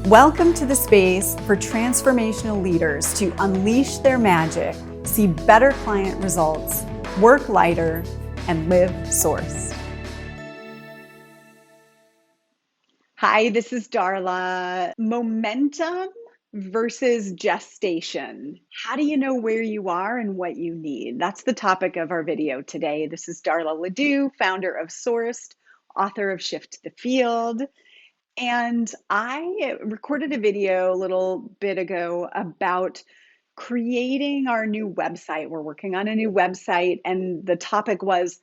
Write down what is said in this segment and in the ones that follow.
Welcome to the space for transformational leaders to unleash their magic, see better client results, work lighter, and live source. Hi, this is Darla. Momentum versus gestation. How do you know where you are and what you need? That's the topic of our video today. This is Darla LeDoux, founder of Sourced, author of Shift the Field. And I recorded a video a little bit ago about creating our new website. We're working on a new website, and the topic was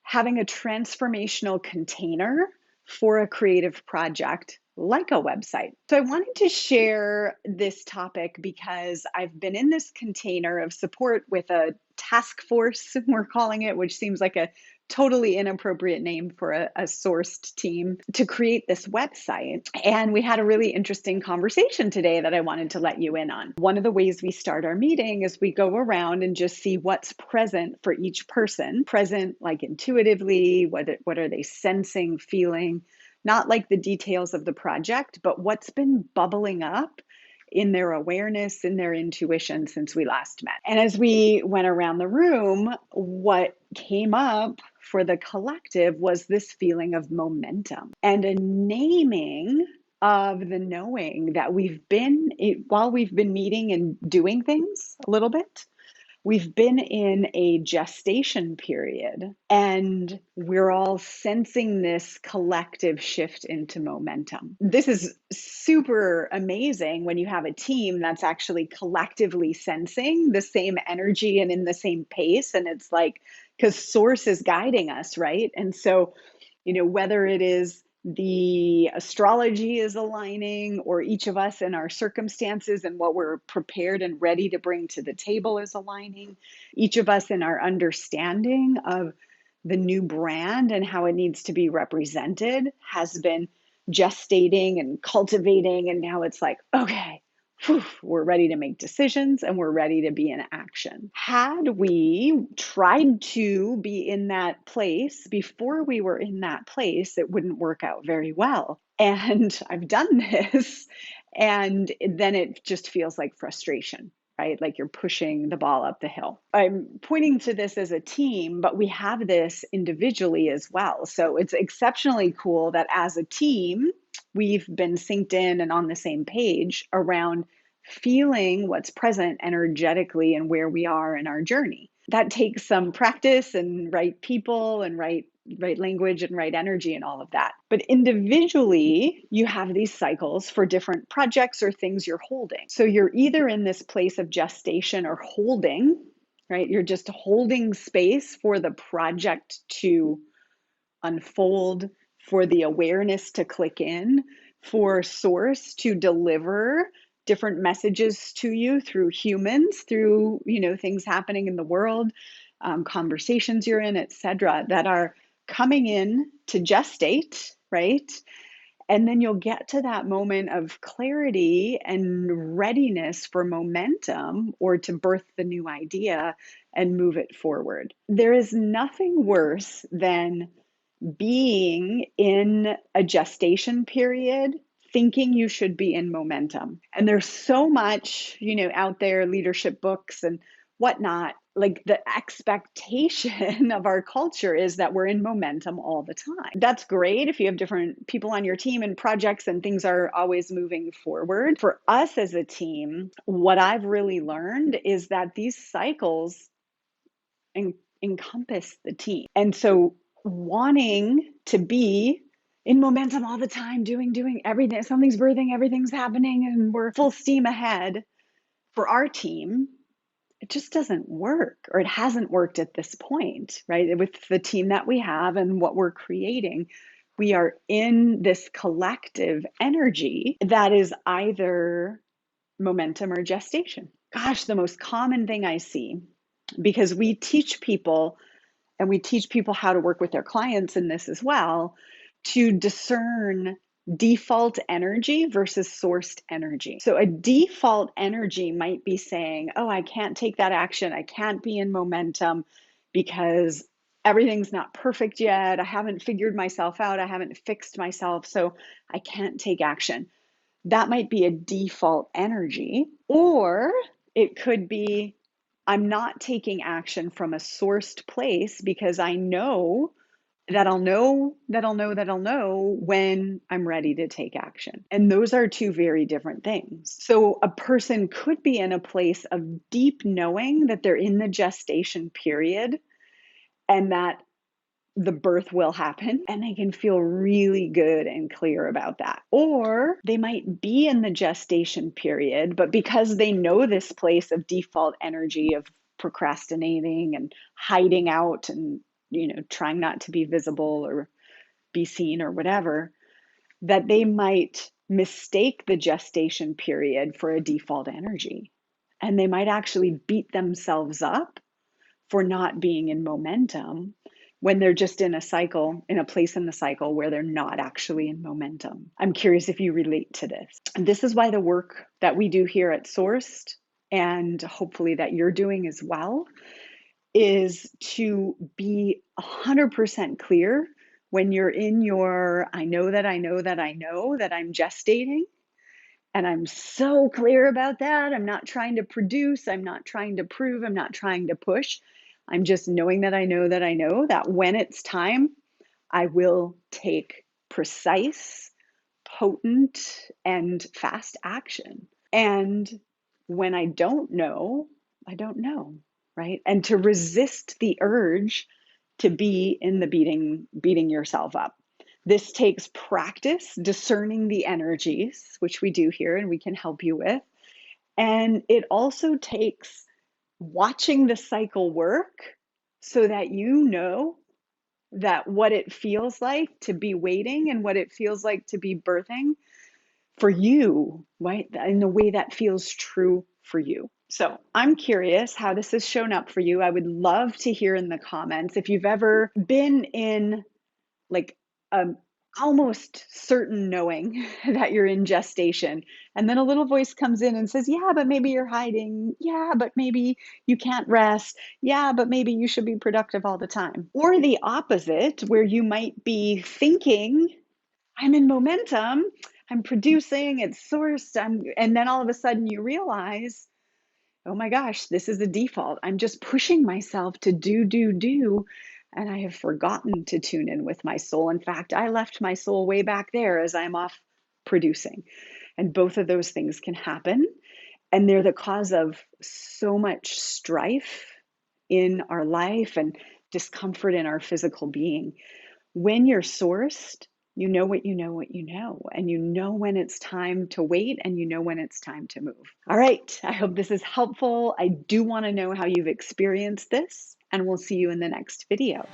having a transformational container for a creative project like a website. So I wanted to share this topic because I've been in this container of support with a task force, we're calling it, which seems like a totally inappropriate name for a sourced team, to create this website. And we had a really interesting conversation today that I wanted to let you in on. One of the ways we start our meeting is we go around and just see what's present for each person, present like intuitively, what are they sensing, feeling, not like the details of the project, but what's been bubbling up in their awareness, in their intuition since we last met. And as we went around the room, what came up for the collective was this feeling of momentum and a naming of the knowing that while we've been meeting and doing things a little bit, we've been in a gestation period, and we're all sensing this collective shift into momentum. This is super amazing when you have a team that's actually collectively sensing the same energy and in the same pace. And it's like, because Source is guiding us, right? And so, whether it is the astrology is aligning, or each of us in our circumstances and what we're prepared and ready to bring to the table is aligning, each of us in our understanding of the new brand and how it needs to be represented has been gestating and cultivating. And now it's like, okay, we're ready to make decisions and we're ready to be in action. Had we tried to be in that place before we were in that place, it wouldn't work out very well. And I've done this, and then it just feels like frustration, right? Like you're pushing the ball up the hill. I'm pointing to this as a team, but we have this individually as well. So it's exceptionally cool that as a team, we've been synced in and on the same page around feeling what's present energetically and where we are in our journey. That takes some practice and right people and right language and right energy and all of that. But individually, you have these cycles for different projects or things you're holding. So you're either in this place of gestation or holding, right? You're just holding space for the project to unfold, for the awareness to click in, for Source to deliver different messages to you through humans, through things happening in the world, conversations you're in, etc., that are coming in to gestate, right? And then you'll get to that moment of clarity and readiness for momentum, or to birth the new idea and move it forward. There is nothing worse than being in a gestation period thinking you should be in momentum. And there's so much, out there, leadership books and whatnot, like the expectation of our culture is that we're in momentum all the time. That's great if you have different people on your team and projects and things are always moving forward. For us as a team, what I've really learned is that these cycles encompass the team. And so wanting to be in momentum all the time, doing everything, something's birthing, everything's happening, and we're full steam ahead, for our team, it just doesn't work, or it hasn't worked at this point, right? With the team that we have and what we're creating, we are in this collective energy that is either momentum or gestation. Gosh, the most common thing I see, because we teach people, and we teach people how to work with their clients in this as well, to discern default energy versus sourced energy. So a default energy might be saying, oh, I can't take that action. I can't be in momentum because everything's not perfect yet. I haven't figured myself out. I haven't fixed myself. So I can't take action. That might be a default energy, or it could be I'm not taking action from a sourced place because I know that I'll know when I'm ready to take action. And those are two very different things. So a person could be in a place of deep knowing that they're in the gestation period and that the birth will happen, and they can feel really good and clear about that. Or they might be in the gestation period, but because they know this place of default energy of procrastinating and hiding out and, trying not to be visible or be seen or whatever, that they might mistake the gestation period for a default energy. And they might actually beat themselves up for not being in momentum when they're just in a cycle, in a place in the cycle where they're not actually in momentum. I'm curious if you relate to this. And this is why the work that we do here at Sourced, and hopefully that you're doing as well, is to be 100% clear when you're in your I know that I know that I know that I'm gestating. And I'm so clear about that. I'm not trying to produce. I'm not trying to prove. I'm not trying to push. I'm just knowing that I know that I know that when it's time, I will take precise, potent, and fast action. And when I don't know, right? And to resist the urge to be in the beating yourself up. This takes practice discerning the energies, which we do here and we can help you with. And it also takes watching the cycle work so that you know that what it feels like to be waiting and what it feels like to be birthing for you, right? In the way that feels true for you. So I'm curious how this has shown up for you. I would love to hear in the comments if you've ever been in like almost certain knowing that you're in gestation. And then a little voice comes in and says, yeah, but maybe you're hiding. Yeah, but maybe you can't rest. Yeah, but maybe you should be productive all the time. Or the opposite, where you might be thinking, I'm in momentum, I'm producing, it's sourced, and then all of a sudden you realize, oh my gosh, this is the default. I'm just pushing myself to do, and I have forgotten to tune in with my soul. In fact, I left my soul way back there as I'm off producing. And both of those things can happen. And they're the cause of so much strife in our life and discomfort in our physical being. When you're sourced, you know what you know, what you know, and you know when it's time to wait and you know when it's time to move. All right, I hope this is helpful. I do want to know how you've experienced this, and we'll see you in the next video.